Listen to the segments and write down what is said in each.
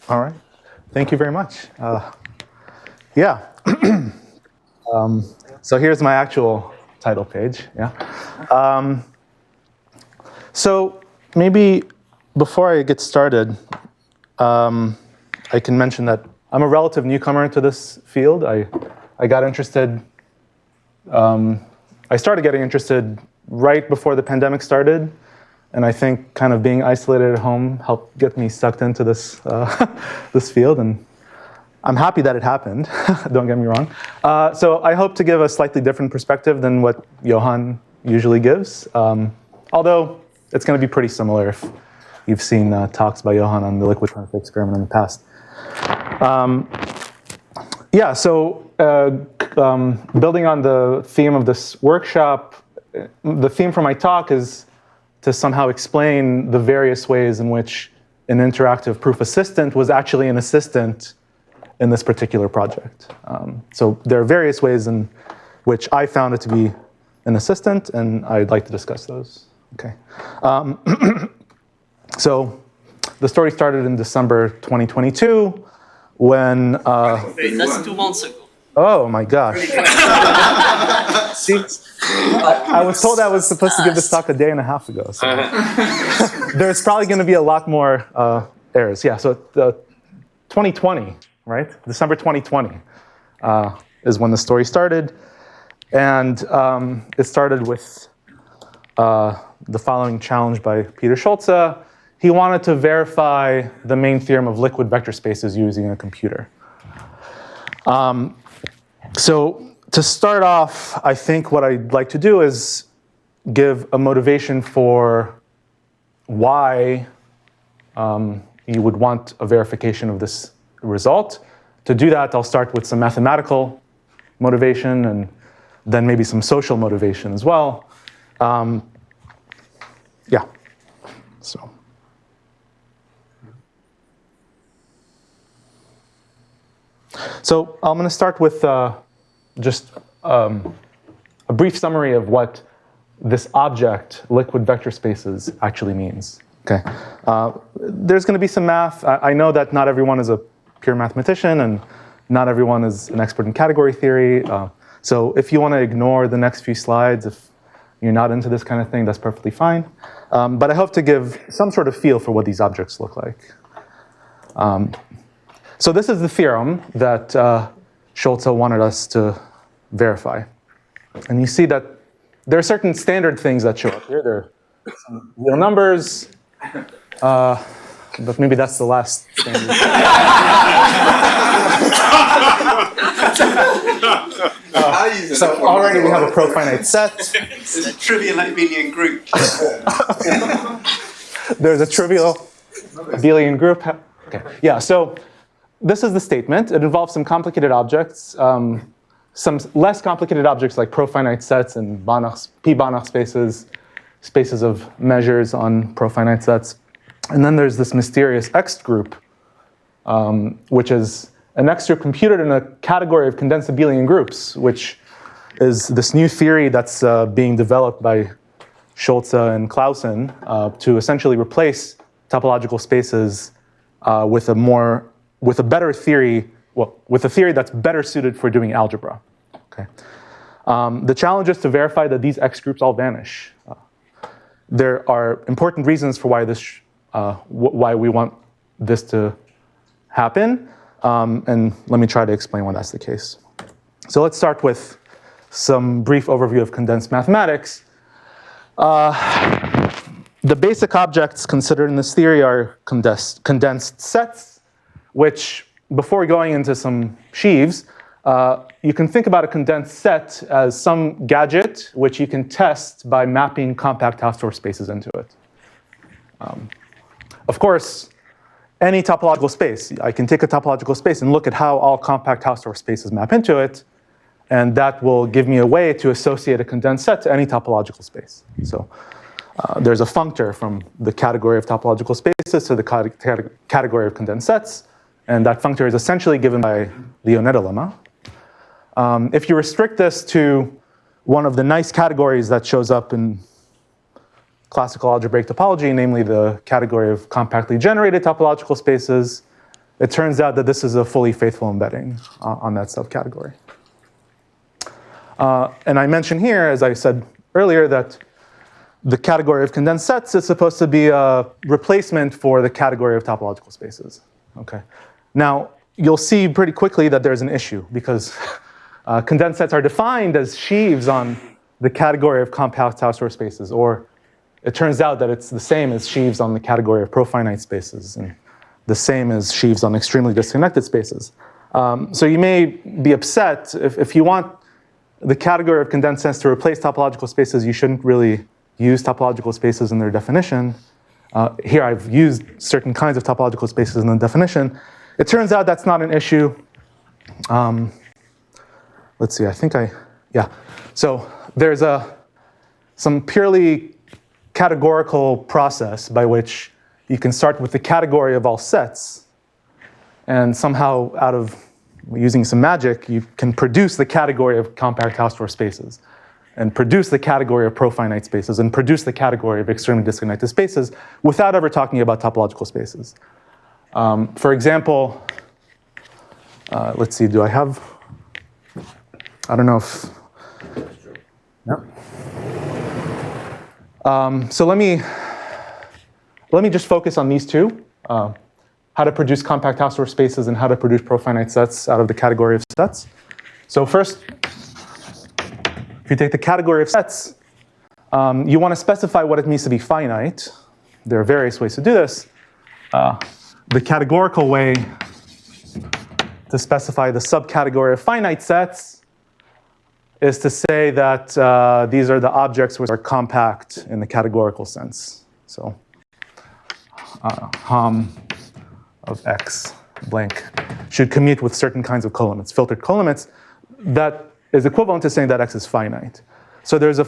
All right. Thank you very much. Yeah. So here's my actual title page. Yeah. So maybe before I get started, I can mention that I'm a relative newcomer to this field. I got interested. I started getting interested right before the pandemic started. And I think kind of being isolated at home helped get me sucked into this, this field. And I'm happy that it happened, don't get me wrong. So I hope to give a slightly different perspective than what Johan usually gives. Although it's going to be pretty similar if you've seen talks by Johan on the liquid transfer experiment in the past. Yeah, so building on the theme of this workshop, the theme for my talk is to somehow explain the various ways in which an interactive proof assistant was actually an assistant in this particular project. So there are various ways in which I found it to be an assistant, and I'd like to discuss those. Okay. So the story started in December 2022 when... That's 2 months ago. Oh my gosh. See, I was told I was supposed to give this talk a day and a half ago. So there's probably going to be a lot more errors. Yeah, so 2020, right? December 2020 is when the story started. And it started with the following challenge by Peter Schultza. He wanted to verify the main theorem of liquid vector spaces using a computer. So to start off, I think what I'd like to do is give a motivation for why you would want a verification of this result. To do that, I'll start with some mathematical motivation and then maybe some social motivation as well. Yeah, so. So I'm going to start with just a brief summary of what this object, liquid vector spaces, actually means. Okay. There's going to be some math. I know that not everyone is a pure mathematician, and not everyone is an expert in category theory. So if you want to ignore the next few slides, if you're not into this kind of thing, that's perfectly fine. But I hope to give some sort of feel for what these objects look like. So this is the theorem that Schultza wanted us to verify. And you see that there are certain standard things that show up here. There are some real numbers, but maybe that's the last standard. So already we have a profinite set. There's a trivial abelian group. There's a trivial abelian group. Okay. Yeah, so this is the statement. It involves some complicated objects, some less complicated objects like profinite sets and p-Banach spaces, spaces of measures on profinite sets. And then there's this mysterious X group, which is an X group computed in a category of condensed abelian groups, which is this new theory that's being developed by Schultza and Clausen to essentially replace topological spaces with a better theory, with a theory that's better suited for doing algebra. Okay. The challenge is to verify that these X groups all vanish. There are important reasons for why we want this to happen, and let me try to explain why that's the case. So let's start with some brief overview of condensed mathematics. The basic objects considered in this theory are condensed sets, which, before going into some sheaves, you can think about a condensed set as some gadget which you can test by mapping compact Hausdorff spaces into it. Of course, any topological space, I can take a topological space and look at how all compact Hausdorff spaces map into it, and that will give me a way to associate a condensed set to any topological space. So there's a functor from the category of topological spaces to the category of condensed sets, and that functor is essentially given by the Onetta lemma. If you restrict this to one of the nice categories that shows up in classical algebraic topology, namely the category of compactly generated topological spaces, it turns out that this is a fully faithful embedding on that subcategory. And I mentioned here, as I said earlier, that the category of condensed sets is supposed to be a replacement for the category of topological spaces. Okay. Now, you'll see pretty quickly that there's an issue because condensed sets are defined as sheaves on the category of compact Hausdorff spaces, or it turns out that it's the same as sheaves on the category of profinite spaces, and the same as sheaves on extremely disconnected spaces. So you may be upset if you want the category of condensed sets to replace topological spaces, you shouldn't really use topological spaces in their definition. Here I've used certain kinds of topological spaces in the definition. It turns out that's not an issue. Let's see, yeah. So there's some purely categorical process by which you can start with the category of all sets, and somehow out of using some magic, you can produce the category of compact Hausdorff spaces, and produce the category of profinite spaces, and produce the category of extremely disconnected spaces without ever talking about topological spaces. For example, let's see, do I have, I don't know if, no. So let me just focus on these two, how to produce compact Hausdorff spaces and how to produce profinite sets out of the category of sets. So first, if you take the category of sets, you want to specify what it means to be finite. There are various ways to do this. The categorical way to specify the subcategory of finite sets is to say that these are the objects which are compact in the categorical sense. So Hom of X blank should commute with certain kinds of colimits, filtered colimits. That is equivalent to saying that X is finite. So there's a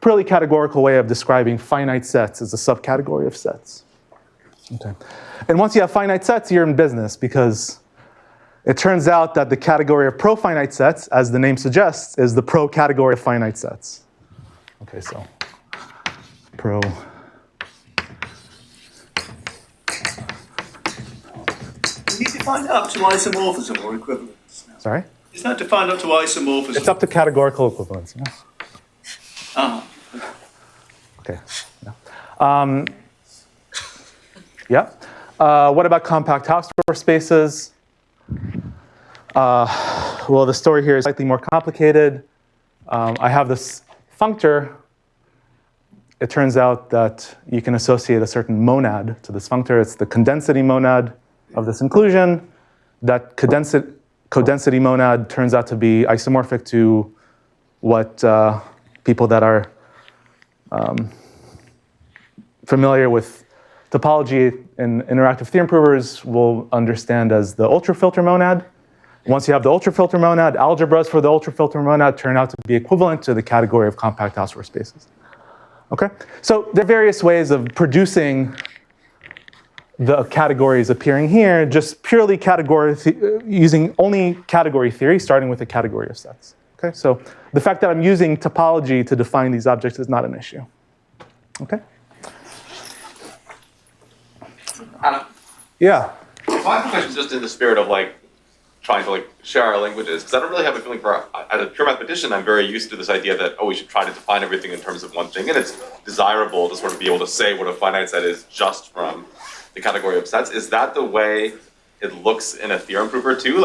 purely categorical way of describing finite sets as a subcategory of sets. Okay. And once you have finite sets, you're in business, because it turns out that the category of profinite sets, as the name suggests, is the pro-category of finite sets. Okay, so pro. Can you define it up to isomorphism or equivalence? Sorry? Is that defined up to isomorphism? It's up to categorical equivalence. Yeah. Okay. Yeah. What about compact Hausdorff spaces? Well, the story here is slightly more complicated. I have this functor. It turns out that you can associate a certain monad to this functor. It's the condensity monad of this inclusion. That codensity monad turns out to be isomorphic to what people that are familiar with topology in interactive theorem provers will understand as the ultrafilter monad. Once you have the ultrafilter monad, algebras for the ultrafilter monad turn out to be equivalent to the category of compact Hausdorff spaces. Okay? So there are various ways of producing the categories appearing here, just purely using only category theory, starting with a category of sets. Okay? So the fact that I'm using topology to define these objects is not an issue. Okay? Adam? Yeah. My question is just in the spirit of trying to share our languages, because I don't really have a feeling for, as a pure mathematician, I'm very used to this idea that, we should try to define everything in terms of one thing, and it's desirable to sort of be able to say what a finite set is just from the category of sets. Is that the way it looks in a theorem prover too?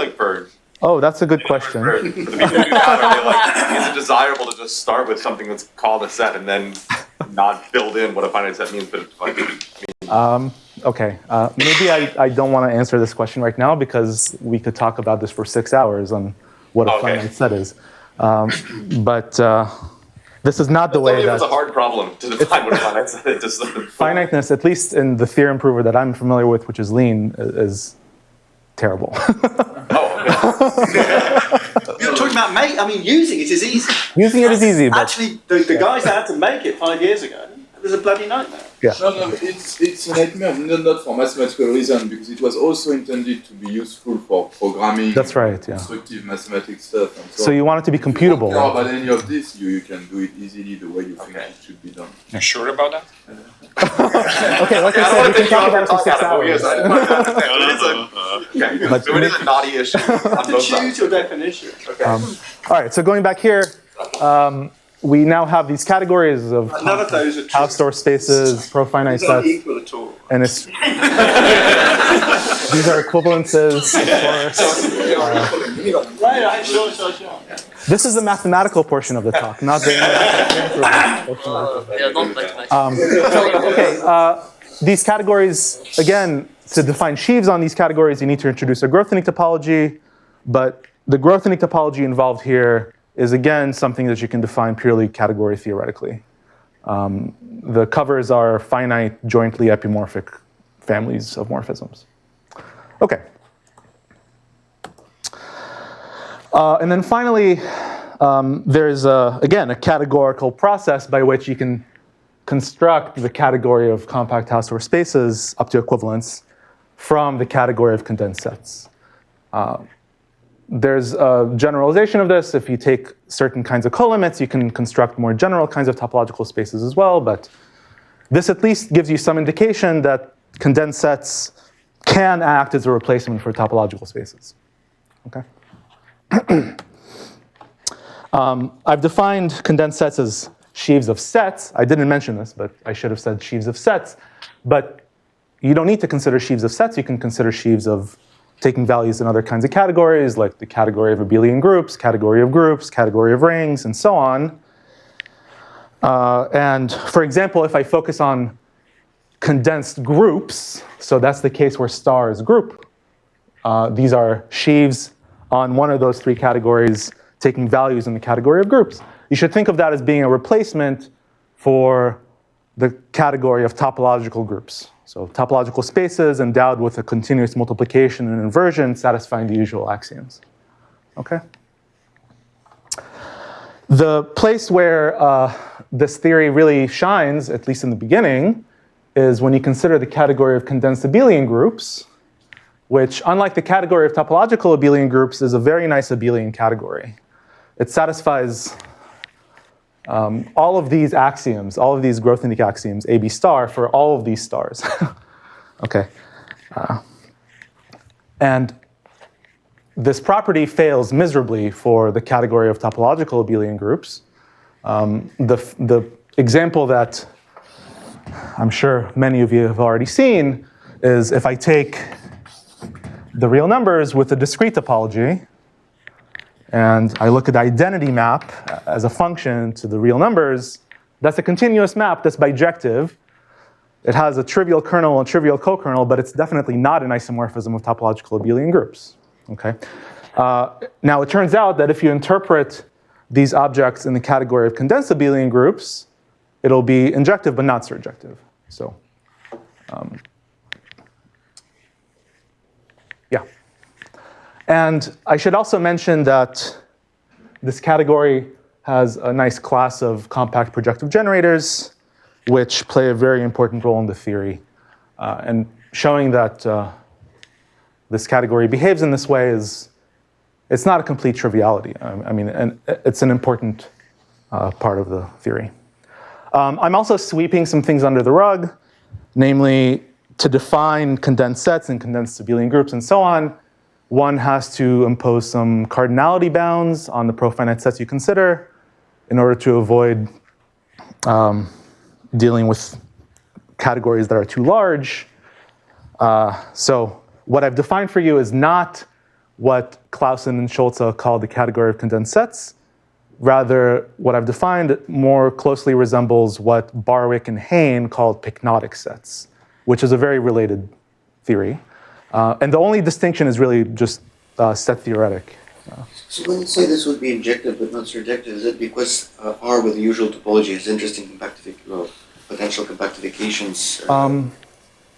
Oh, that's a good question. For the people who do that, is it desirable to just start with something that's called a set and then not build in what a finite set means? But Okay, maybe I don't want to answer this question right now, because we could talk about this for 6 hours on what a finite set is. But this is not the way that... It's a hard problem to define what a finite set is. Finiteness, at least in the theorem prover that I'm familiar with, which is lean, is terrible. You're talking about using it is easy. Using it is easy, but... Actually, the guys that had to make it 5 years ago, it was a bloody nightmare. Yeah. No, it's a nightmare, not for mathematical reason, because it was also intended to be useful for programming. That's right, yeah. Constructive mathematics stuff and so on. So you want it to be computable. If you don't care about any of this, you can do it easily the way you think it should be done. You're sure about that? Okay, like I said, we can talk about it for 6 hours. Okay, But so it is a naughty issue on To both choose sides. your definition. Okay. all right, so going back here, we now have these categories of None of those are true. Hausdorff spaces, profinite These aren't sets, equal at all. and it's these are equivalences, of course. Right, sure. This is the mathematical portion of the talk, not the portion of the talk. Yeah, don't like my. Okay, these categories, again, to define sheaves on these categories, you need to introduce a growth-unique topology, but the growth-unique topology involved here is, again, something that you can define purely category theoretically. The covers are finite, jointly epimorphic families of morphisms. Okay. And then finally, there's, again, a categorical process by which you can construct the category of compact Hausdorff spaces up to equivalence from the category of condensed sets. There's a generalization of this. If you take certain kinds of colimits, you can construct more general kinds of topological spaces as well, but this at least gives you some indication that condensed sets can act as a replacement for topological spaces. Okay. I've defined condensed sets as sheaves of sets. I didn't mention this, but I should have said sheaves of sets. But you don't need to consider sheaves of sets. You can consider sheaves of taking values in other kinds of categories, like the category of abelian groups, category of rings, and so on. And for example, if I focus on condensed groups, so that's the case where star is group. These are sheaves on one of those three categories, taking values in the category of groups. You should think of that as being a replacement for the category of topological groups. So topological spaces endowed with a continuous multiplication and inversion satisfying the usual axioms. Okay? The place where this theory really shines, at least in the beginning, is when you consider the category of condensed abelian groups, which, unlike the category of topological abelian groups, is a very nice abelian category. It satisfies all of these axioms, all of these growth-unique axioms, AB star, for all of these stars. Okay. And this property fails miserably for the category of topological abelian groups. The example that I'm sure many of you have already seen is if I take the real numbers with a discrete topology, and I look at the identity map as a function to the real numbers, that's a continuous map that's bijective. It has a trivial kernel and trivial co-kernel, but it's definitely not an isomorphism of topological abelian groups. Okay. Now, it turns out that if you interpret these objects in the category of condensed abelian groups, it'll be injective but not surjective. So, yeah. And I should also mention that this category has a nice class of compact projective generators, which play a very important role in the theory. And showing that this category behaves in this way it's not a complete triviality. I mean, and it's an important part of the theory. I'm also sweeping some things under the rug, namely to define condensed sets and condensed abelian groups and so on. One has to impose some cardinality bounds on the profinite sets you consider in order to avoid dealing with categories that are too large. So what I've defined for you is not what Clausen and Schultza call the category of condensed sets. Rather, what I've defined more closely resembles what Barwick and Hayne called pycnotic sets, which is a very related theory. And the only distinction is really just set theoretic. So when you say this would be injective but not surjective, is it because R with the usual topology has interesting potential compactifications?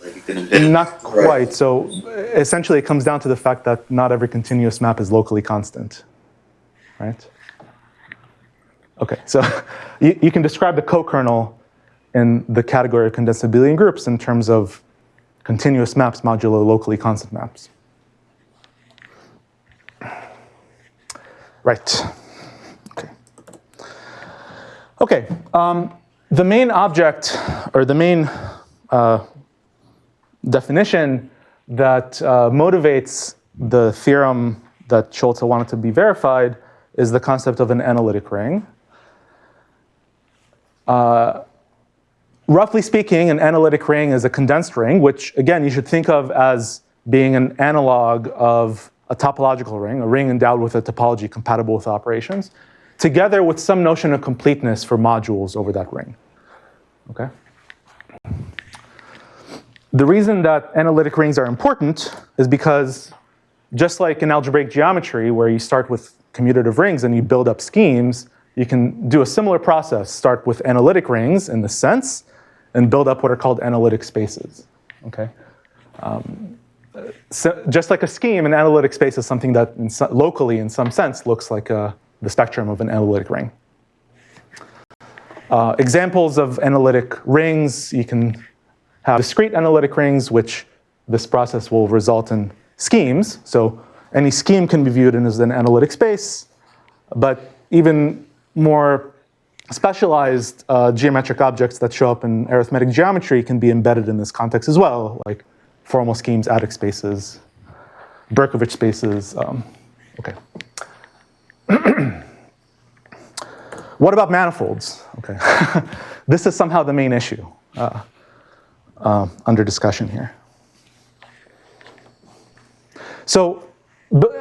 Like you can embed Not quite. So essentially, it comes down to the fact that not every continuous map is locally constant, right? Okay, so you can describe the co-kernel in the category of condensed abelian groups in terms of continuous maps modulo locally constant maps. Right. Okay. Okay. The main object, or the main definition that motivates the theorem that Schultza wanted to be verified is the concept of an analytic ring. Roughly speaking, an analytic ring is a condensed ring, which, again, you should think of as being an analog of a topological ring, a ring endowed with a topology compatible with operations, together with some notion of completeness for modules over that ring. Okay? The reason that analytic rings are important is because, just like in algebraic geometry, where you start with commutative rings and you build up schemes, you can do a similar process, start with analytic rings in this sense, and build up what are called analytic spaces. Okay? So just like a scheme, an analytic space is something that locally, in some sense, looks like the spectrum of an analytic ring. Examples of analytic rings, you can have discrete analytic rings, which this process will result in schemes. So any scheme can be viewed as an analytic space, but even more specialized geometric objects that show up in arithmetic geometry can be embedded in this context as well, like formal schemes, adic spaces, Berkovich spaces. Okay. What about manifolds? Okay. This is somehow the main issue under discussion here. So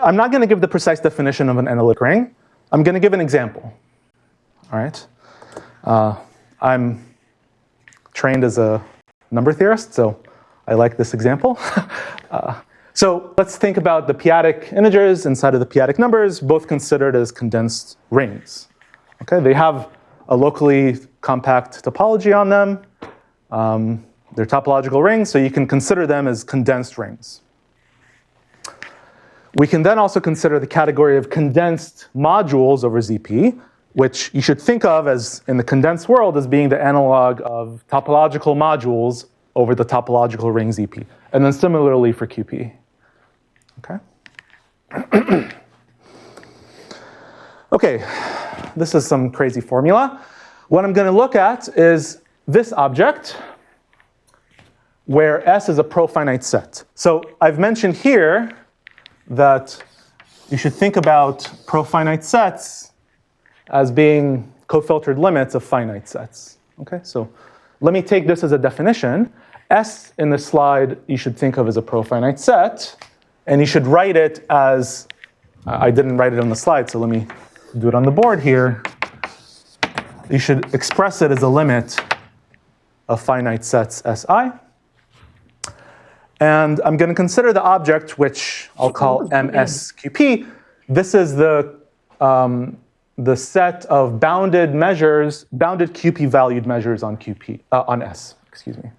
I'm not going to give the precise definition of an analytic ring. I'm going to give an example. All right. I'm trained as a number theorist, so I like this example. So let's think about the p-adic integers inside of the p-adic numbers, both considered as condensed rings. Okay, they have a locally compact topology on them. They're topological rings, so you can consider them as condensed rings. We can then also consider the category of condensed modules over ZP, which you should think of as, in the condensed world, as being the analog of topological modules over the topological ring ZP. And then similarly for QP. Okay? Okay, this is some crazy formula. What I'm going to look at is this object, where S is a profinite set. So I've mentioned here that you should think about profinite sets as being co-filtered limits of finite sets. Okay, so let me take this as a definition. S in this slide you should think of as a profinite set, and you should write it as, I didn't write it on the slide, so let me do it on the board here. You should express it as a limit of finite sets Si. And I'm going to consider the object, which I'll call MSQP. This is the set of bounded measures, bounded QP valued measures on QP on S. Excuse me.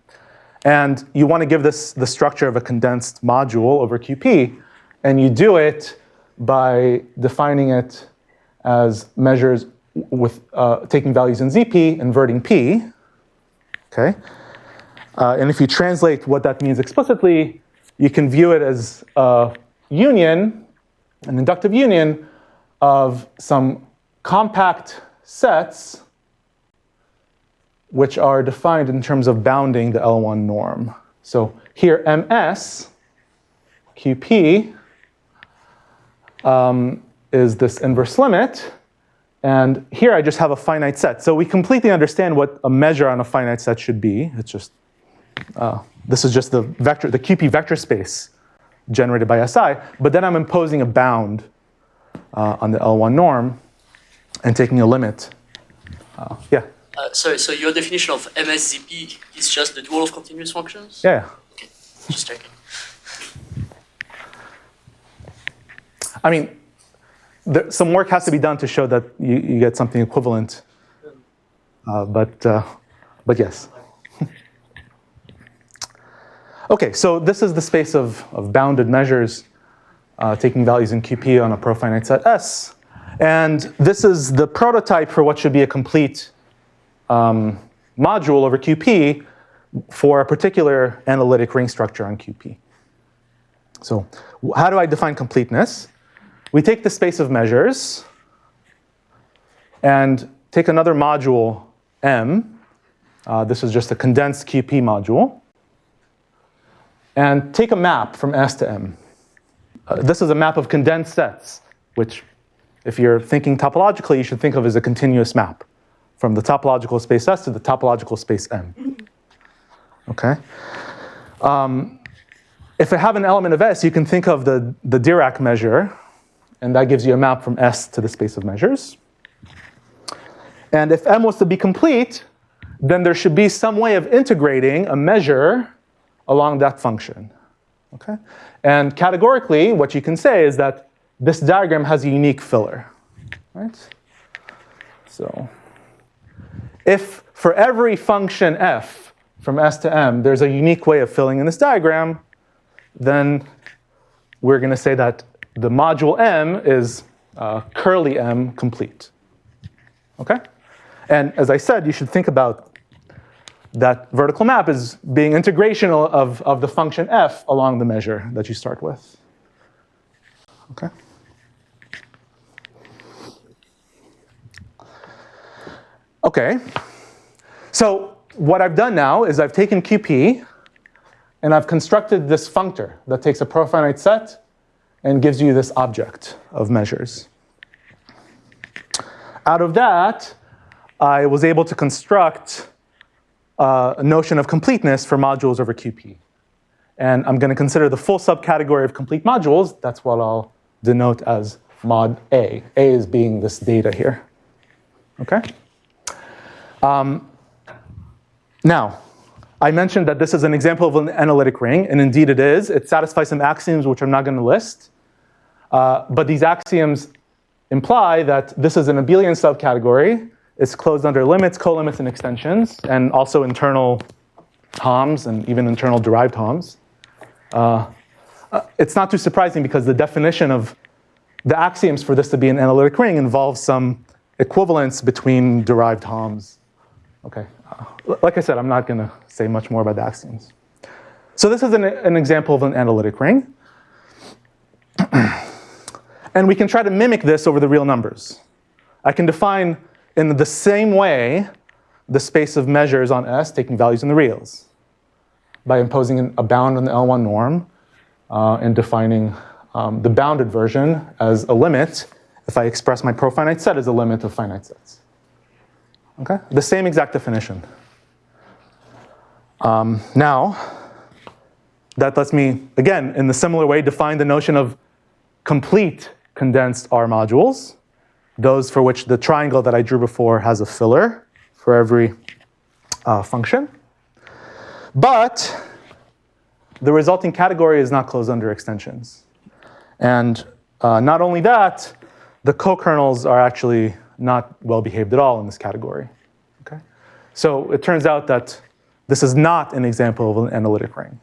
And you want to give this the structure of a condensed module over QP, and you do it by defining it as measures with taking values in ZP, inverting P. Okay. And if you translate what that means explicitly, you can view it as a union, an inductive union of some compact sets which are defined in terms of bounding the L1 norm. So here MS, QP, is this inverse limit. And here I just have a finite set. So we completely understand what a measure on a finite set should be. It's just, this is just the vector, the QP vector space generated by SI. But then I'm imposing a bound on the L1 norm and taking a limit. Yeah? So your definition of MSZP is just the dual of continuous functions? Yeah. Okay, just checking. I mean, some work has to be done to show that you get something equivalent. But yes. Okay, so this is the space of bounded measures taking values in QP on a profinite set S. And this is the prototype for what should be a complete module over QP for a particular analytic ring structure on QP. So how do I define completeness? We take the space of measures and take another module M. This is just a condensed QP module. and take a map from S to M. This is a map of condensed sets, which, if you're thinking topologically, you should think of as a continuous map from the topological space S to the topological space M. Okay? If I have an element of S, you can think of the Dirac measure, and that gives you a map from S to the space of measures. And if M was to be complete, then there should be some way of integrating a measure along that function. Okay? And categorically, what you can say is that this diagram has a unique filler. Right? So if for every function f from S to M, there's a unique way of filling in this diagram, then we're going to say that the module M is curly M complete. Okay? And as I said, you should think about that vertical map as being integrational of the function f along the measure that you start with. Okay? Okay. So what I've done now is I've taken QP and I've constructed this functor that takes a profinite set and gives you this object of measures. Out of that, I was able to construct a notion of completeness for modules over QP. And I'm going to consider the full subcategory of complete modules. That's what I'll denote as mod A. A is being this data here. Okay? Now, I mentioned that this is an example of an analytic ring, and indeed it is. It satisfies some axioms which I'm not going to list. But these axioms imply that this is an abelian subcategory. It's closed under limits, colimits, and extensions, and also internal HOMs and even internal derived HOMs. It's not too surprising because the definition of the axioms for this to be an analytic ring involves some equivalence between derived HOMs. Okay. Like I said, I'm not going to say much more about the axioms. So this is an example of an analytic ring. And we can try to mimic this over the real numbers. I can define in the same way the space of measures on S taking values in the reals by imposing a bound on the L1 norm and defining the bounded version as a limit if I express my profinite set as a limit of finite sets. Okay? The same exact definition. Now, that lets me, again, in the similar way, define the notion of complete condensed R modules, those for which the triangle that I drew before has a filler for every function. But the resulting category is not closed under extensions. And not only that, the co-kernels are actually not well behaved at all in this category. Okay? So it turns out that this is not an example of an analytic ring.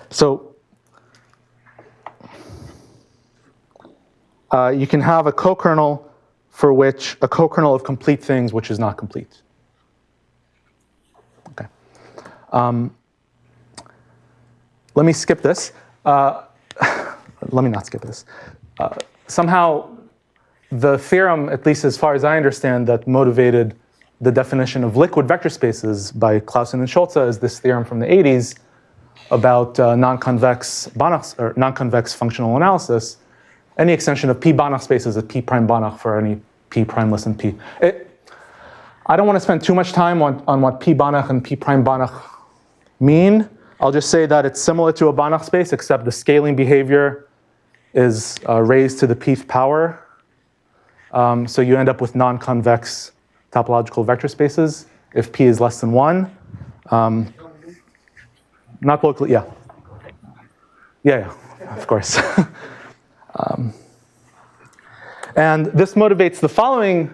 So you can have a co-kernel for which a co-kernel of complete things which is not complete. Okay. Let me skip this. Let me not skip this. Somehow, the theorem, at least as far as I understand, that motivated the definition of liquid vector spaces by Clausen and Schultza is this theorem from the 80s about non-convex Banach, or non-convex functional analysis. Any extension of P Banach space is a P prime Banach for any P prime less than P. I don't want to spend too much time on what P Banach and P prime Banach mean. I'll just say that it's similar to a Banach space, except the scaling behavior is raised to the pth power. So you end up with non-convex topological vector spaces if P is less than 1. Not locally, yeah. Yeah, of course. And this motivates the following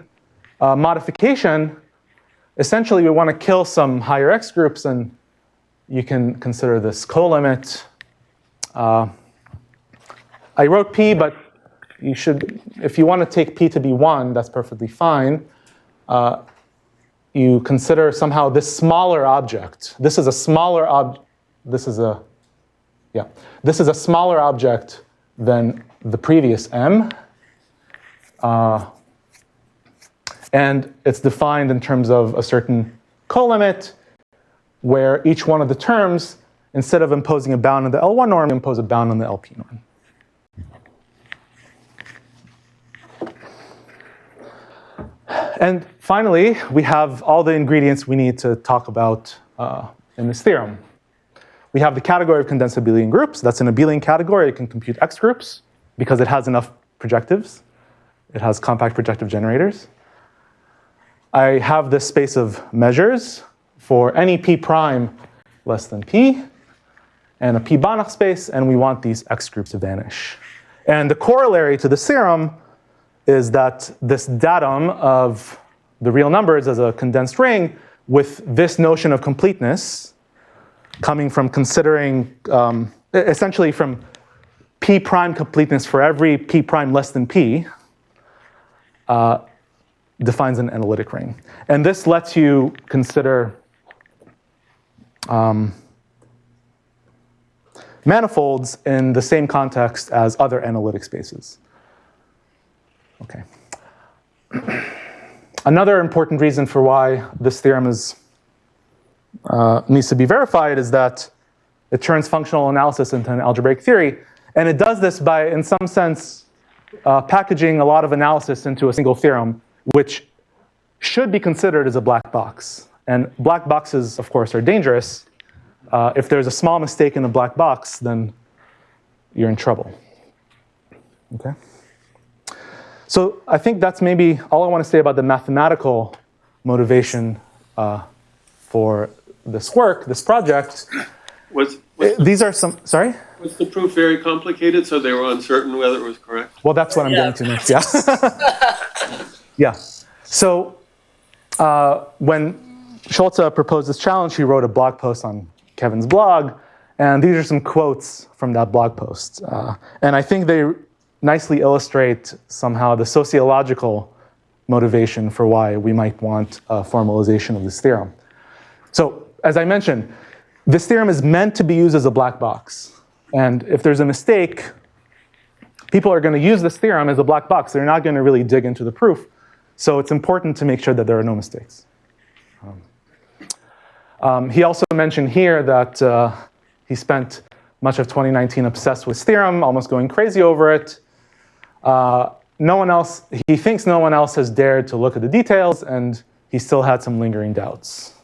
modification. Essentially, we want to kill some higher X groups, and you can consider this colimit. I wrote P, but you should, if you want to take P to be 1, that's perfectly fine. You consider somehow this smaller object. This is a smaller object. This is a smaller object than the previous M. And it's defined in terms of a certain colimit where each one of the terms, instead of imposing a bound on the L1 norm, impose a bound on the LP norm. And finally, we have all the ingredients we need to talk about in this theorem. We have the category of condensed abelian groups. That's an abelian category. It can compute X groups because it has enough projectives. It has compact projective generators. I have this space of measures for any p prime less than p, and a p-Banach space, and we want these X groups to vanish. And the corollary to this theorem is that this datum of the real numbers as a condensed ring with this notion of completeness coming from considering, essentially from p prime completeness for every p prime less than p, defines an analytic ring. And this lets you consider manifolds in the same context as other analytic spaces. Okay. Another important reason for why this theorem needs to be verified is that it turns functional analysis into an algebraic theory. And it does this by, in some sense, packaging a lot of analysis into a single theorem, which should be considered as a black box. And black boxes, of course, are dangerous. If there's a small mistake in a black box, then you're in trouble. Okay? So I think that's maybe all I want to say about the mathematical motivation for this work, this project. These are some, sorry? Was the proof very complicated, so they were uncertain whether it was correct? Well, that's what I'm getting to next, yeah. Yeah. So when Schultza proposed this challenge, he wrote a blog post on Kevin's blog, and these are some quotes from that blog post. And I think they nicely illustrate somehow the sociological motivation for why we might want a formalization of this theorem. So, as I mentioned, this theorem is meant to be used as a black box. And if there's a mistake, people are going to use this theorem as a black box. They're not going to really dig into the proof. So it's important to make sure that there are no mistakes. He also mentioned here that he spent much of 2019 obsessed with this theorem, almost going crazy over it. He thinks no one else has dared to look at the details, and he still had some lingering doubts.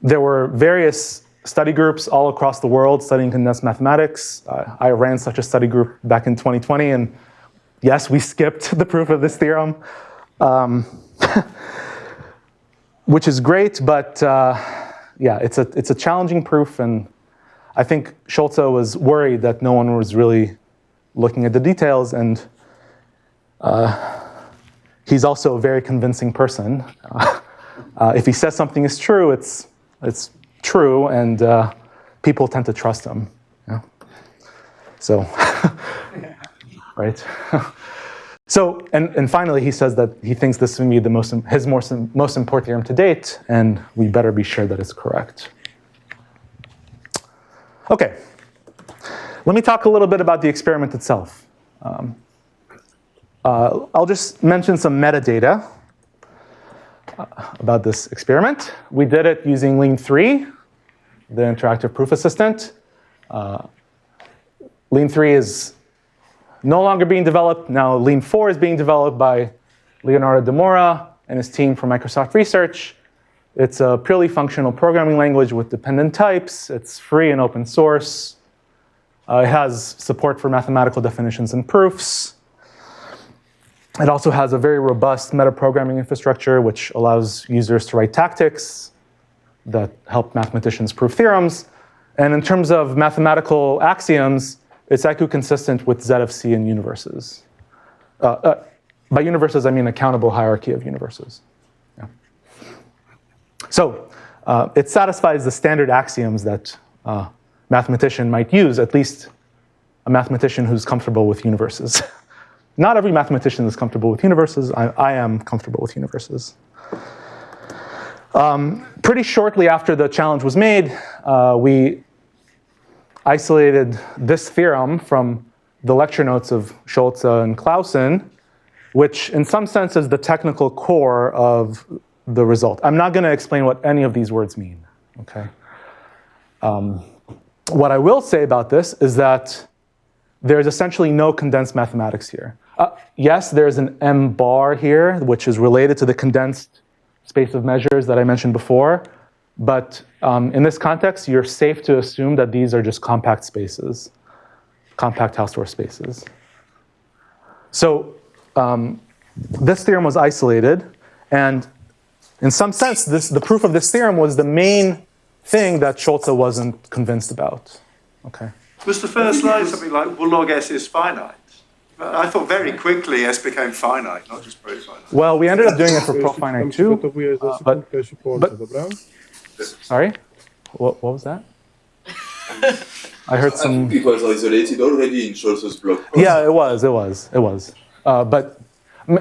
There were various study groups all across the world studying condensed mathematics. I ran such a study group back in 2020, and yes, we skipped the proof of this theorem, which is great, but yeah, it's a challenging proof, and I think Schultza was worried that no one was really looking at the details, and he's also a very convincing person. If he says something is true, it's true, and people tend to trust him. Yeah? So, right? So, and finally, he says that he thinks this will be his most important theorem to date, and we better be sure that it's correct. Okay, let me talk a little bit about the experiment itself. I'll just mention some metadata about this experiment. We did it using Lean 3, the interactive proof assistant. Lean 3 is no longer being developed. Now Lean 4 is being developed by Leonardo de Mora and his team from Microsoft Research. It's a purely functional programming language with dependent types. It's free and open source. It has support for mathematical definitions and proofs. It also has a very robust metaprogramming infrastructure, which allows users to write tactics that help mathematicians prove theorems. And in terms of mathematical axioms, it's equiconsistent with Z of C in universes. By universes, I mean a countable hierarchy of universes. Yeah. So it satisfies the standard axioms that a mathematician might use, at least a mathematician who's comfortable with universes. Not every mathematician is comfortable with universes. I am comfortable with universes. Pretty shortly after the challenge was made, we isolated this theorem from the lecture notes of Schultza and Clausen, which in some sense is the technical core of the result. I'm not going to explain what any of these words mean, okay? What I will say about this is that there's essentially no condensed mathematics here. Yes, there's an M bar here, which is related to the condensed space of measures that I mentioned before. But in this context, you're safe to assume that these are just compact spaces, compact Hausdorff spaces. So this theorem was isolated. And in some sense, the proof of this theorem was the main thing that Schultza wasn't convinced about. Okay. Was the first line something like, well, log S is finite? I thought very quickly S became finite, not just profinite. Well, we ended up doing it for profinite too. Sorry? What was that? I heard some... It was isolated already in Schultza's blog post. Yeah, it was. But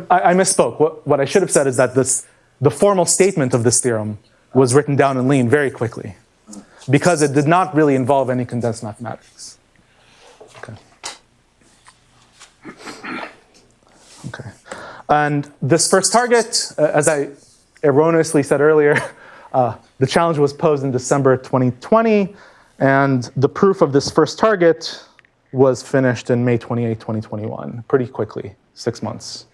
I misspoke. What I should have said is that the formal statement of this theorem was written down in Lean very quickly because it did not really involve any condensed mathematics. Okay. And this first target, as I erroneously said earlier, the challenge was posed in December 2020, and the proof of this first target was finished in May 28, 2021, pretty quickly, 6 months.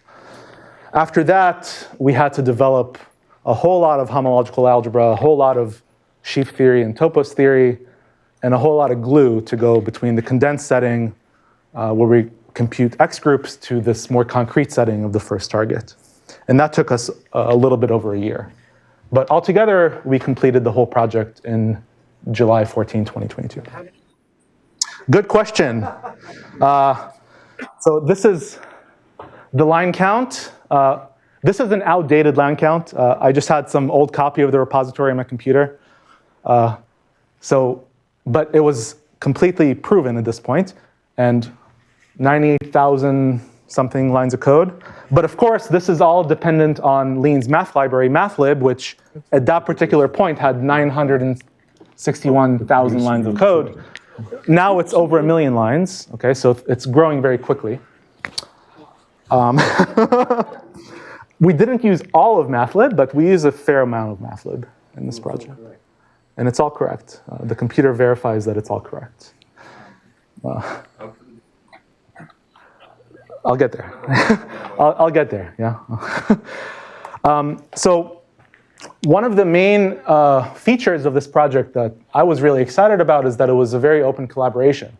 After that, we had to develop a whole lot of homological algebra, a whole lot of sheaf theory and topos theory, and a whole lot of glue to go between the condensed setting, where we compute X groups, to this more concrete setting of the first target. And that took us a little bit over a year. But altogether, we completed the whole project in July 14, 2022. Good question. So this is the line count. This is an outdated line count. I just had some old copy of the repository on my computer. But it was completely proven at this point, and 98,000 something lines of code. But of course, this is all dependent on Lean's math library, mathlib, which at that particular point had 961,000 lines of code. Now it's over 1 million lines, okay, so it's growing very quickly. We didn't use all of mathlib, but we use a fair amount of mathlib in this project. And it's all correct. The computer verifies that it's all correct. I'll get there. I'll get there, yeah. So one of the main features of this project that I was really excited about is that it was a very open collaboration.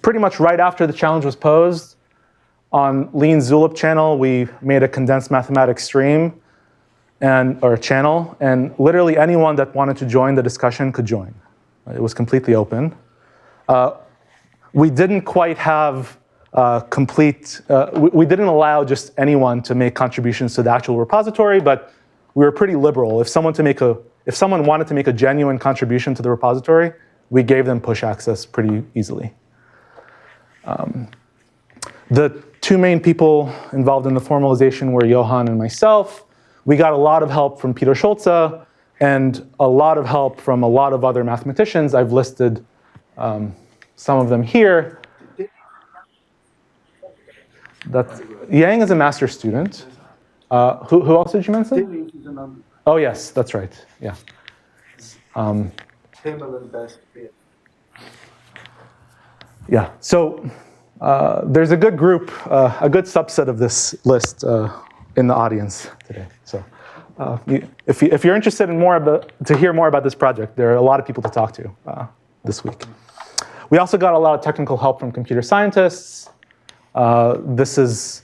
Pretty much right after the challenge was posed, on Lean's Zulip channel, we made a condensed mathematics stream or channel, and literally anyone that wanted to join the discussion could join. It was completely open. We didn't quite have we didn't allow just anyone to make contributions to the actual repository, but we were pretty liberal. If someone wanted to make a genuine contribution to the repository, we gave them push access pretty easily. The two main people involved in the formalization were Johan and myself. We got a lot of help from Peter Schultza and a lot of help from a lot of other mathematicians. I've listed some of them here. Yang is a master's student. Who else did you mention? Oh yes, that's right. Yeah. Yeah. So there's a good group, a good subset of this list in the audience today. So if you're interested in to hear more about this project, there are a lot of people to talk to this week. We also got a lot of technical help from computer scientists. This is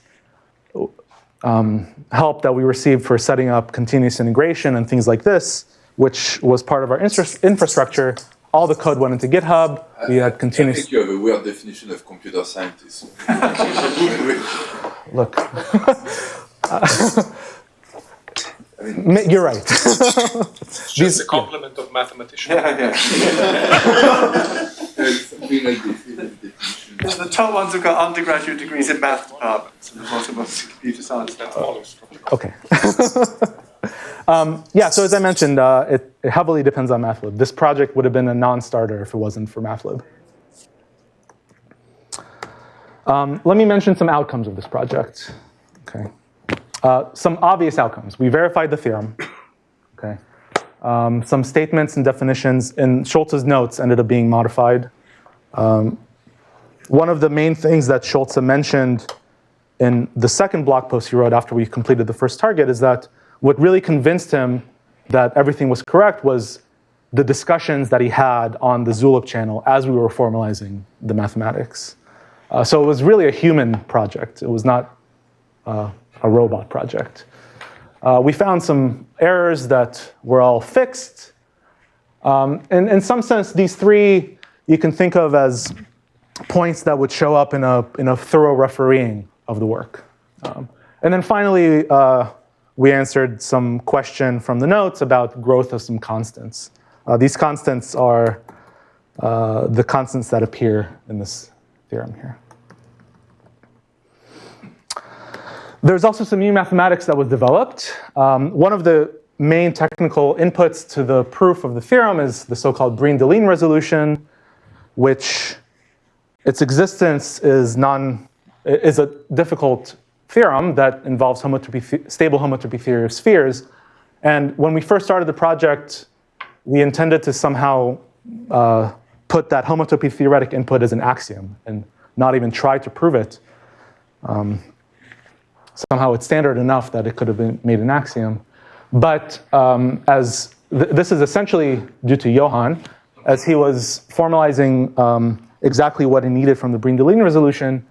help that we received for setting up continuous integration and things like this, which was part of our infrastructure. All the code went into GitHub. We had continuous. I think you have a weird definition of computer scientist. Look. You're right. Just a compliment of mathematician. Something like this. The top ones have got undergraduate degrees in math departments, and the bottom ones in computer science departments. Okay. Yeah, so as I mentioned, it heavily depends on mathlib. This project would have been a non-starter if it wasn't for mathlib. Let me mention some outcomes of this project. Okay. Some obvious outcomes. We verified the theorem. Okay. Some statements and definitions in Schultza's notes ended up being modified. One of the main things that Schultza mentioned in the second blog post he wrote after we completed the first target is that what really convinced him that everything was correct was the discussions that he had on the Zulip channel as we were formalizing the mathematics. So it was really a human project. It was not a robot project. We found some errors that were all fixed. And in some sense, these three you can think of as points that would show up in a thorough refereeing of the work. And then finally, we answered some question from the notes about growth of some constants. These constants are the constants that appear in this theorem here. There's also some new mathematics that was developed. One of the main technical inputs to the proof of the theorem is the so-called Breen-Deligne resolution, which its existence is a difficult theorem that involves stable homotopy theory of spheres. And when we first started the project, we intended to somehow put that homotopy theoretic input as an axiom and not even try to prove it. Somehow it's standard enough that it could have been made an axiom. But this is essentially due to Johann, as he was formalizing exactly what he needed from the Breen-Deligne resolution,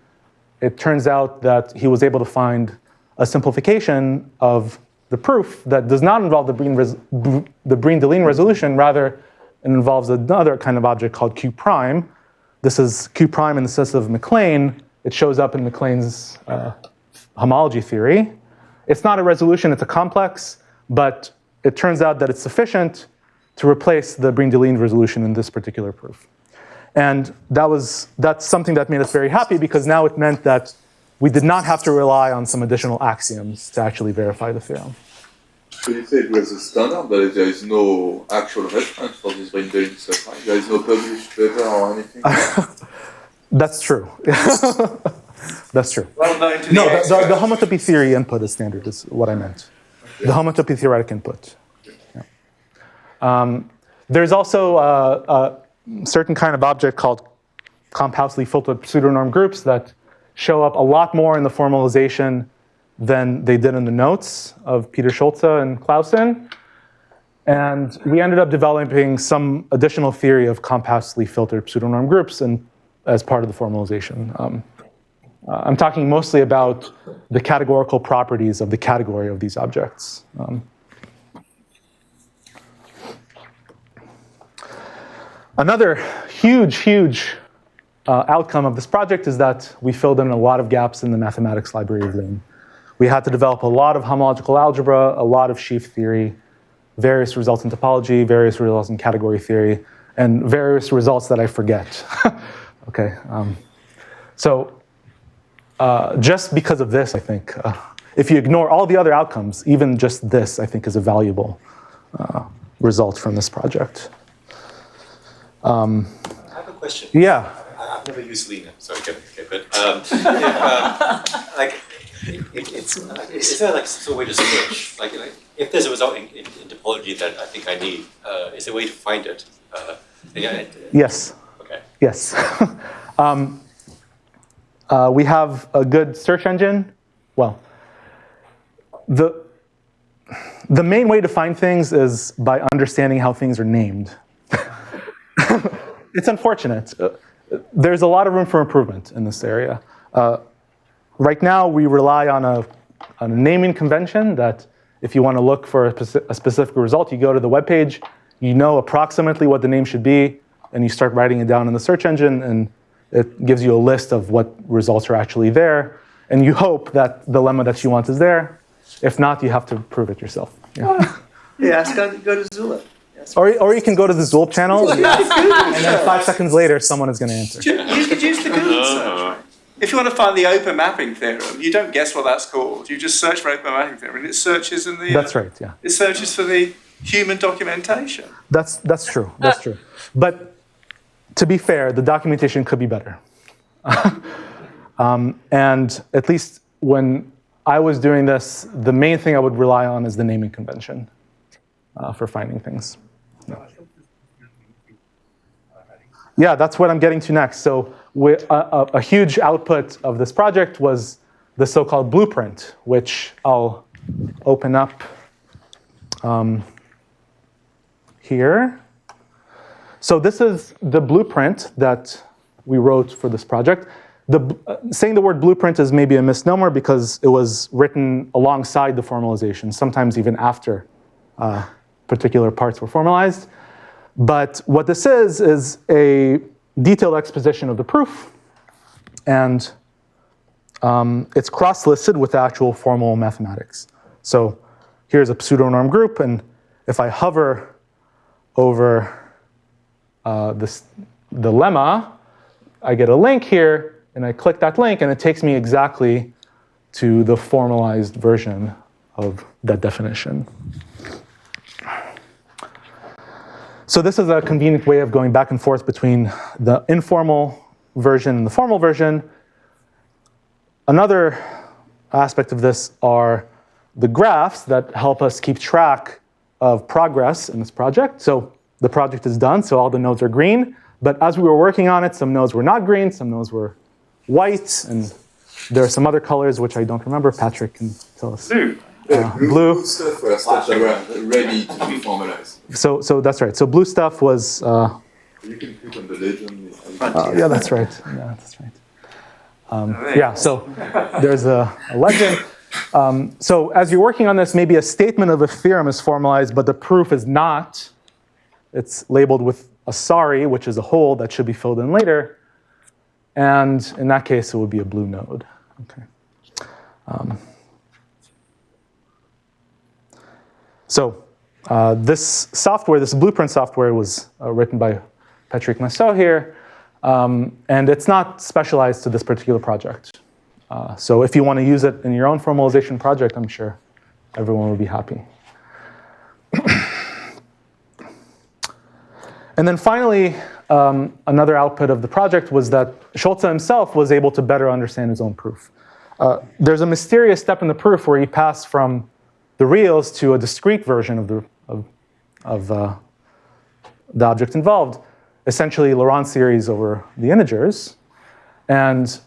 it turns out that he was able to find a simplification of the proof that does not involve the Breen-Deligne resolution. Rather, it involves another kind of object called Q prime. This is Q prime in the sense of MacLane. It shows up in MacLane's homology theory. It's not a resolution, it's a complex, but it turns out that it's sufficient to replace the Breen-Deligne resolution in this particular proof. And that's something that made us very happy, because now it meant that we did not have to rely on some additional axioms to actually verify the theorem. So you said it was a standard, but there is no actual reference for this Breen-Deligne stuff, right? There is no published paper or anything? That's true. That's true. Well known to No, the experts. the homotopy theory input is standard, is what I meant. Okay. The homotopy theoretic input. Yeah. There's also a certain kind of object called Komphausly filtered pseudonorm groups that show up a lot more in the formalization than they did in the notes of Peter Schultza and Clausen. And we ended up developing some additional theory of Komphausly filtered pseudonorm groups as part of the formalization. I'm talking mostly about the categorical properties of the category of these objects. Another huge outcome of this project is that we filled in a lot of gaps in the mathematics library of Lin. We had to develop a lot of homological algebra, a lot of sheaf theory, various results in topology, various results in category theory, and various results that I forget. Okay. Just because of this, I think, if you ignore all the other outcomes, even just this, I think, is a valuable result from this project. I have a question. Yeah. I've never used Lena, so okay, but is there like some way to switch? Like if there's a result in topology that I think I need, is there a way to find it? Yes. Okay. Yes. We have a good search engine. Well, the main way to find things is by understanding how things are named. It's unfortunate. There's a lot of room for improvement in this area. Right now, we rely on a naming convention that if you want to look for a specific result, you go to the web page, you know approximately what the name should be, and you start writing it down in the search engine, and it gives you a list of what results are actually there, and you hope that the lemma that you want is there. If not, you have to prove it yourself. Yeah. Yes, go to Zulip. Yes. Or you can go to the Zulip channel, and then 5 seconds later, someone is going to answer. You could use the Google search. If you want to find the open mapping theorem, you don't guess what that's called. You just search for open mapping theorem, and it searches in the. That's right. Yeah. It searches for the human documentation. That's true. That's true. But to be fair, the documentation could be better. And at least when I was doing this, the main thing I would rely on is the naming convention for finding things. Yeah, that's what I'm getting to next. So a huge output of this project was the so-called blueprint, which I'll open up here. So this is the blueprint that we wrote for this project. Saying the word blueprint is maybe a misnomer because it was written alongside the formalization, sometimes even after particular parts were formalized. But what this is a detailed exposition of the proof, and it's cross-listed with actual formal mathematics. So here's a pseudonorm group, and if I hover over the lemma, I get a link here, and I click that link, and it takes me exactly to the formalized version of that definition. So this is a convenient way of going back and forth between the informal version and the formal version. Another aspect of this are the graphs that help us keep track of progress in this project. So the project is done, so all the nodes are green. But as we were working on it, some nodes were not green, some nodes were white, and there are some other colors which I don't remember. Patrick can tell us. Blue stuff were stuff that were ready to be formalized. So that's right. So blue stuff was. You can click on the legend. Yeah, that's right. Yeah, that's right. Yeah, so there's a legend. So as you're working on this, maybe a statement of a theorem is formalized, but the proof is not. It's labeled with a sorry, which is a hole that should be filled in later. And in that case, it would be a blue node. Okay. So this software, this blueprint software, was written by Patrick Massot here. And it's not specialized to this particular project. So if you want to use it in your own formalization project, I'm sure everyone will be happy. And then finally, another output of the project was that Schultza himself was able to better understand his own proof. There's a mysterious step in the proof where you pass from the reals to a discrete version of the object involved, essentially Laurent series over the integers. And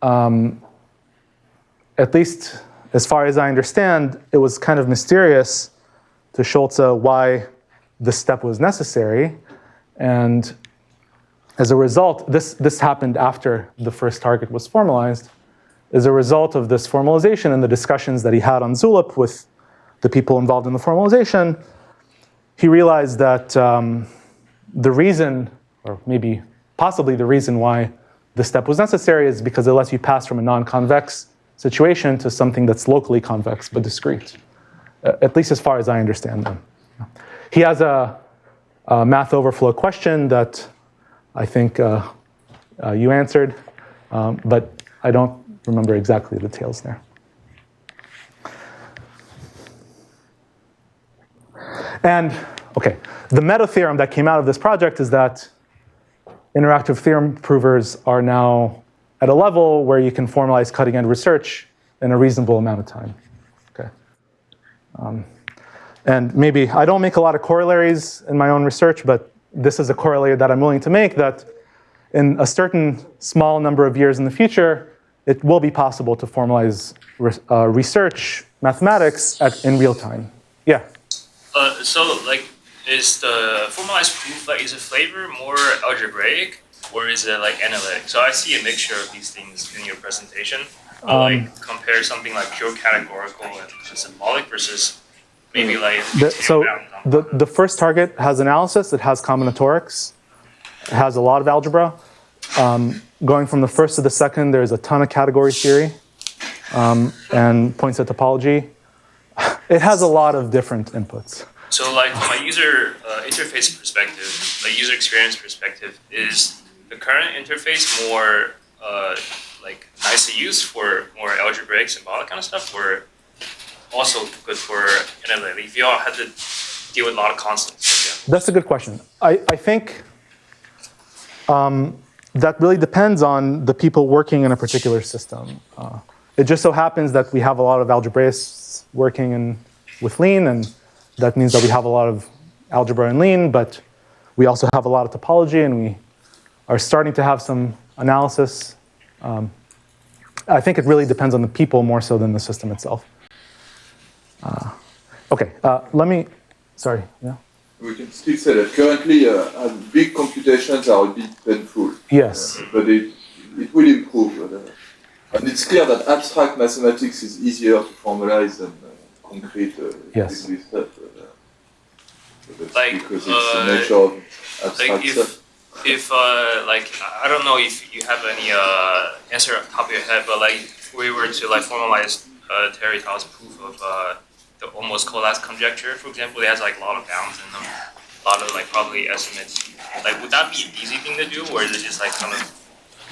at least as far as I understand, it was kind of mysterious to Schultza why this step was necessary. And as a result, this happened after the first target was formalized. As a result of this formalization and the discussions that he had on Zulip with the people involved in the formalization, he realized that the reason, or maybe possibly the reason why this step was necessary is because it lets you pass from a non-convex situation to something that's locally convex but discrete, at least as far as I understand them. He has a math overflow question that I think you answered, but I don't remember exactly the details there. And okay, the meta theorem that came out of this project is that interactive theorem provers are now at a level where you can formalize cutting-edge research in a reasonable amount of time. Okay. And maybe I don't make a lot of corollaries in my own research, but this is a corollary that I'm willing to make, that in a certain small number of years in the future, it will be possible to formalize research mathematics in real time. Yeah. So, like, is the formalized proof, like, is it flavor more algebraic or is it like analytic? So I see a mixture of these things in your presentation. Like, compare something like pure categorical and symbolic versus maybe like. The first target has analysis. It has combinatorics. It has a lot of algebra. Going from the first to the second, there's a ton of category theory and point set topology. It has a lot of different inputs. So, like, from a user interface perspective, like user experience perspective, is the current interface more like nice to use for more algebraic, symbolic kind of stuff, or also good for analytic? If you all had to deal with a lot of constants. That's a good question. I think that really depends on the people working in a particular system. It just so happens that we have a lot of algebraists working with Lean, and that means that we have a lot of algebra in Lean, but we also have a lot of topology, and we are starting to have some analysis. I think it really depends on the people more so than the system itself. Okay, let me, sorry, yeah? We can still say that currently big computations are a bit painful. Yes. But it will improve. And it's clear that abstract mathematics is easier to formalize than concrete Yes. stuff. Like, because it's the nature of abstract like stuff. if like I don't know if you have any answer off the top of your head, but like if we were to like formalize Terry Tao's proof of the almost coalesced conjecture, for example, it has like a lot of bounds in them, a lot of like probability estimates. Like, would that be an easy thing to do, or is it just like kind of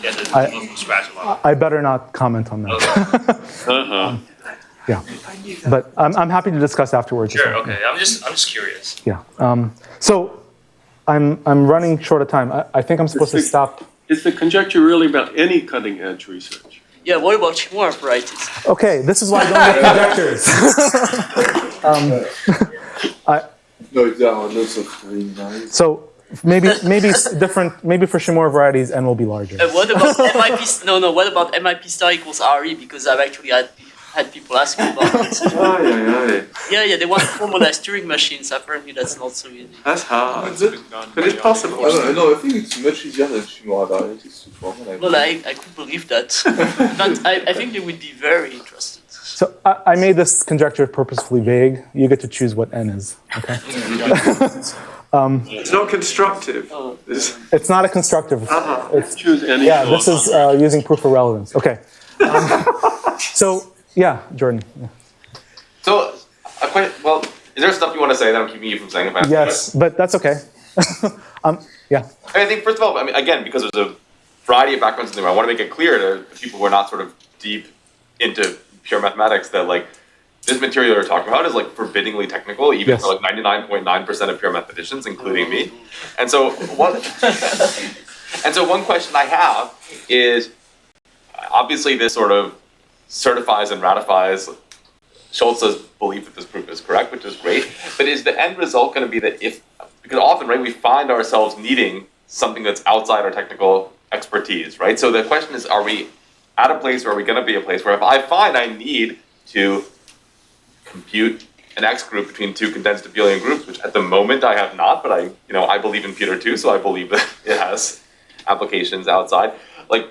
get the from scratch a lot? I better not comment on that. Okay. Yeah, but I'm happy to discuss afterwards. Sure. Okay. I'm just curious. Yeah. So I'm running short of time. I think I'm supposed to stop. Is the conjecture really about any cutting edge research? Yeah, what about more varieties? Okay, this is why I don't make conjectures. No, there are lots of very nice. So maybe different. Maybe for Shimura varieties, n will be larger. What about MIP? No. What about MIP star equals RE? Because I've actually had people ask me about this. Yeah, they want to formalize Turing machines. Apparently, that's not so easy. That's hard. But it's possible. No, I think it's much easier than Shimura varieties to formalize. Well, I could believe that. But I think they would be very interested. So I made this conjecture purposefully vague. You get to choose what n is. Okay. It's not constructive. It's not a constructive. It's, Choose any. yeah, this is using proof of relevance. Okay. So yeah, Jordan. Yeah. So, well, is there stuff you want to say that I'm keeping you from saying about? Yes, but that's okay. Yeah. I think first of all, I mean, again, because there's a variety of backgrounds in there, I want to make it clear to the people who are not sort of deep into pure mathematics that like this material you're talking about is like forbiddingly technical, even for like 99.9% of pure mathematicians, including me. And so one question I have is, obviously this sort of certifies and ratifies Schultza's belief that this proof is correct, which is great. But is the end result going to be that because often, right, we find ourselves needing something that's outside our technical expertise, right? So the question is, are we at a place, or are we going to be a place where if I find I need to compute an X group between two condensed abelian groups, which at the moment I have not, but I believe in Peter too, so I believe that it has applications outside. Like,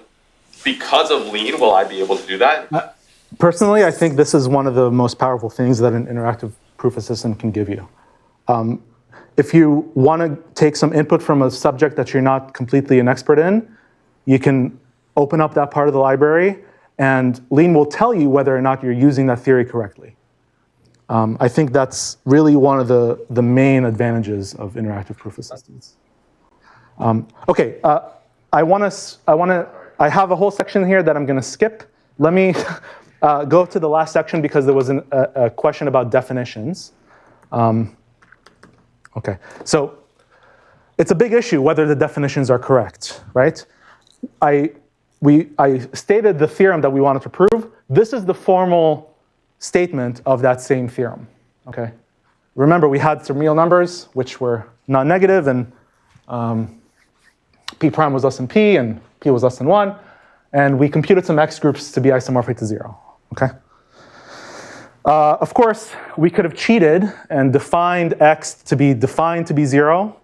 because of Lean, will I be able to do that? Personally, I think this is one of the most powerful things that an interactive proof of system can give you. If you want to take some input from a subject that you're not completely an expert in, you can open up that part of the library, and Lean will tell you whether or not you're using that theory correctly. I think that's really one of the main advantages of interactive proof of systems. Okay, I have a whole section here that I'm going to skip. Let me go to the last section because there was a question about definitions. Okay, so it's a big issue whether the definitions are correct, right? I stated the theorem that we wanted to prove. This is the formal statement of that same theorem, okay? Remember, we had some real numbers, which were non-negative, and p prime was less than p, and p was less than 1, and we computed some x groups to be isomorphic to 0, okay? Of course, we could have cheated and defined x to be defined to be 0.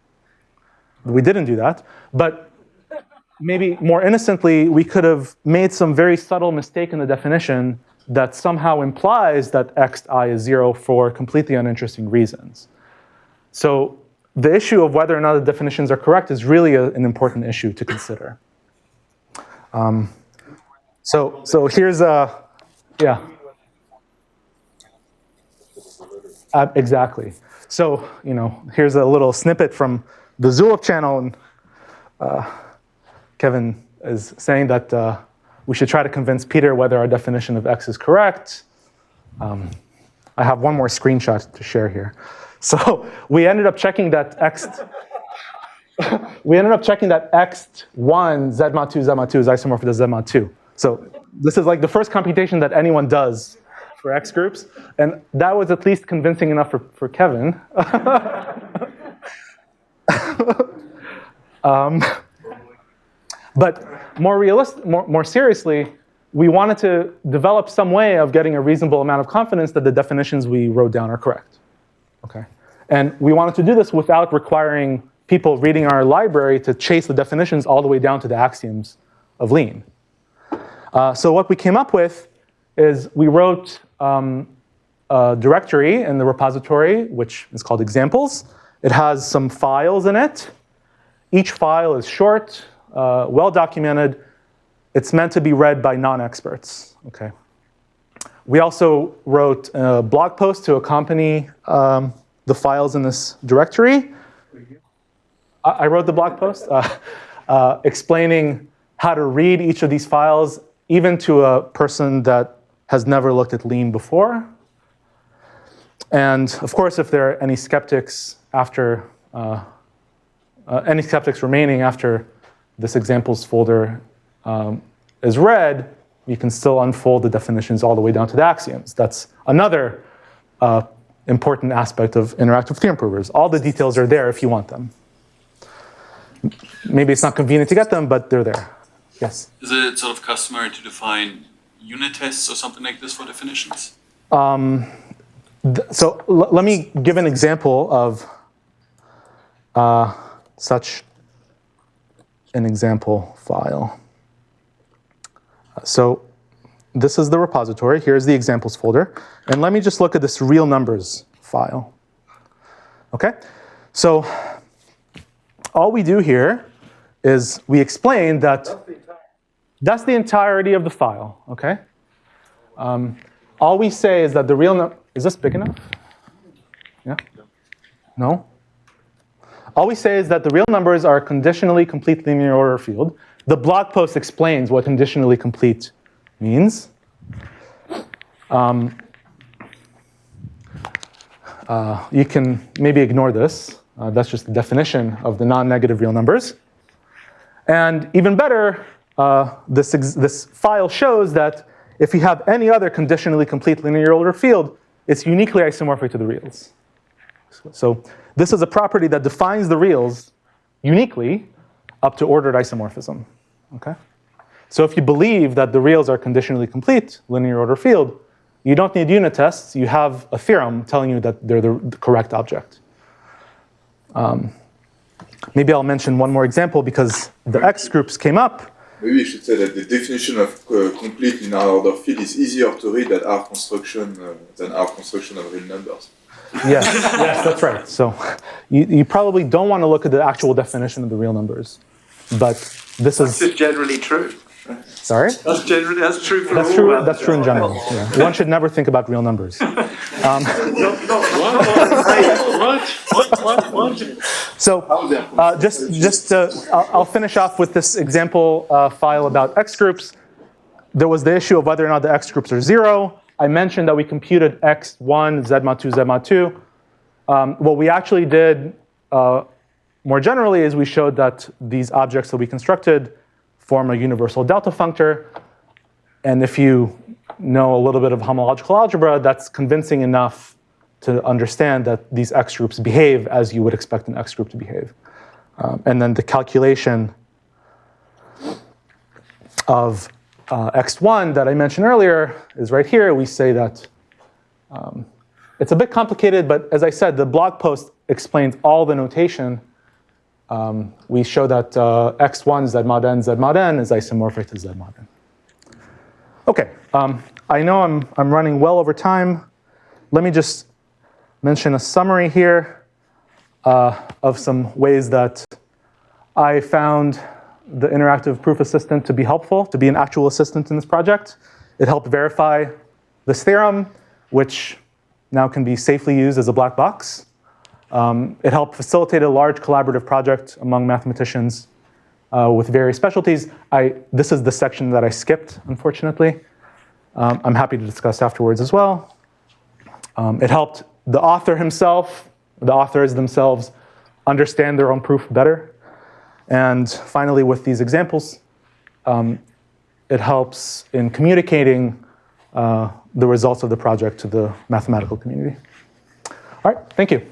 We didn't do that, but maybe more innocently, we could have made some very subtle mistake in the definition that somehow implies that xi is 0 for completely uninteresting reasons. So the issue of whether or not the definitions are correct is really an important issue to consider. So here's yeah. Exactly. So, here's a little snippet from the Zulip channel, and Kevin is saying that we should try to convince Peter whether our definition of x is correct. I have one more screenshot to share here. So we ended up checking that x. we ended up checking that x1 z mod 2 z mod 2 is isomorphic to z mod 2. So this is like the first computation that anyone does for X groups, and that was at least convincing enough for Kevin. But more seriously, we wanted to develop some way of getting a reasonable amount of confidence that the definitions we wrote down are correct. Okay, and we wanted to do this without requiring people reading our library to chase the definitions all the way down to the axioms of lean. So what we came up with is we wrote a directory in the repository, which is called examples. It has some files in it. Each file is short, well documented. It's meant to be read by non-experts. Okay. We also wrote a blog post to accompany the files in this directory. I wrote the blog post explaining how to read each of these files, even to a person that has never looked at lean before. And of course, if there are any skeptics remaining after this examples folder is read, you can still unfold the definitions all the way down to the axioms. That's another important aspect of interactive theorem provers. All the details are there if you want them. Maybe it's not convenient to get them, but they're there. Yes? Is it sort of customary to define unit tests or something like this for definitions? So let me give an example of such an example file. So this is the repository. Here's the examples folder. And let me just look at this real numbers file. Okay? So all we do here is we explain that that's the entirety of the file. Okay? All we say is that the real number, is this big enough? Yeah? No? All we say is that the real numbers are a conditionally complete linear order field. The blog post explains what conditionally complete means. You can maybe ignore this. That's just the definition of the non-negative real numbers. And even better, this file shows that if you have any other conditionally complete linear order field, it's uniquely isomorphic to the reals. So this is a property that defines the reals uniquely up to ordered isomorphism. Okay? So if you believe that the reals are conditionally complete linear order field, you don't need unit tests. You have a theorem telling you that they're the correct object. Maybe I'll mention one more example because the X groups came up. Maybe you should say that the definition of complete linear order field is easier to read than our construction of real numbers. Yes, yes, that's right. So you probably don't want to look at the actual definition of the real numbers, but this is just generally true. Sorry? That's true for that's all true. That's true in general. Yeah. One should never think about real numbers. So I'll finish off with this example file about X groups. There was the issue of whether or not the X groups are 0. I mentioned that we computed X1, Z mod 2, Z mod 2. What we actually did more generally is we showed that these objects that we constructed form a universal delta functor. And if you know a little bit of homological algebra, that's convincing enough to understand that these X groups behave as you would expect an X group to behave. And then the calculation of X1 that I mentioned earlier is right here. We say that it's a bit complicated, but as I said, the blog post explains all the notation. We show that X1 Z mod n is isomorphic to Z mod n. Okay, I know I'm running well over time. Let me just mention a summary here of some ways that I found the interactive proof assistant to be helpful, to be an actual assistant in this project. It helped verify this theorem, which now can be safely used as a black box. It helped facilitate a large collaborative project among mathematicians with various specialties. This is the section that I skipped, unfortunately. I'm happy to discuss afterwards as well. It helped the author himself, the authors themselves, understand their own proof better. And finally, with these examples, it helps in communicating the results of the project to the mathematical community. All right, thank you.